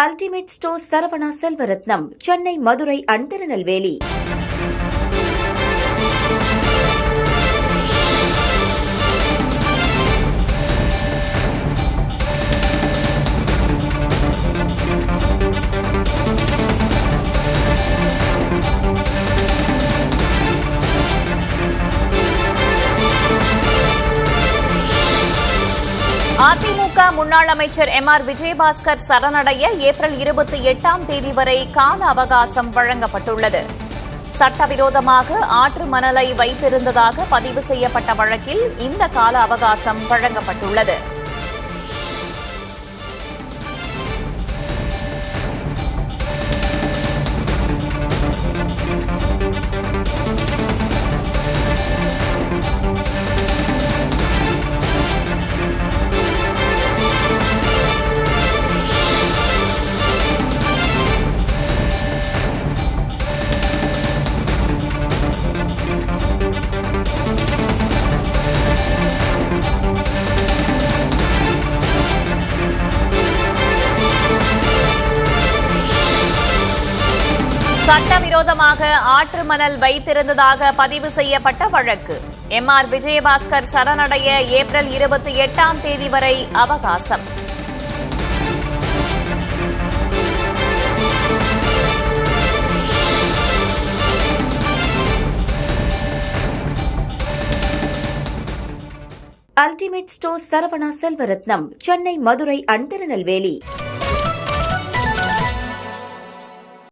Ultimate stores Saravana Selvaratnam, Chennai, Madurai and Tirunelveli. AIADMK முன்னாள் அமைச்சர் MR. Vijayabaskar சரணடைய ஏப்ரல் 28ஆம் தேதி வரை கால அவகாசம் வழங்கப்பட்டுள்ளது. சட்டவிரோதமாக ஆற்று மணலை வைத்திருந்ததாக பதிவு செய்யப்பட்ட வழக்கில் இந்த கால அவகாசம் வழங்கப்பட்டுள்ளது. சட்டவிரோதமாக ஆற்று மணல் வைத்திருந்ததாக பதிவு செய்யப்பட்ட வழக்கு. எம்.ஆர். விஜயபாஸ்கர் சரணடைய ஏப்ரல் 28ஆம் தேதி வரை அவகாசம். Ultimate stores Saravana Selvaratnam, Chennai, Madurai and Tirunelveli.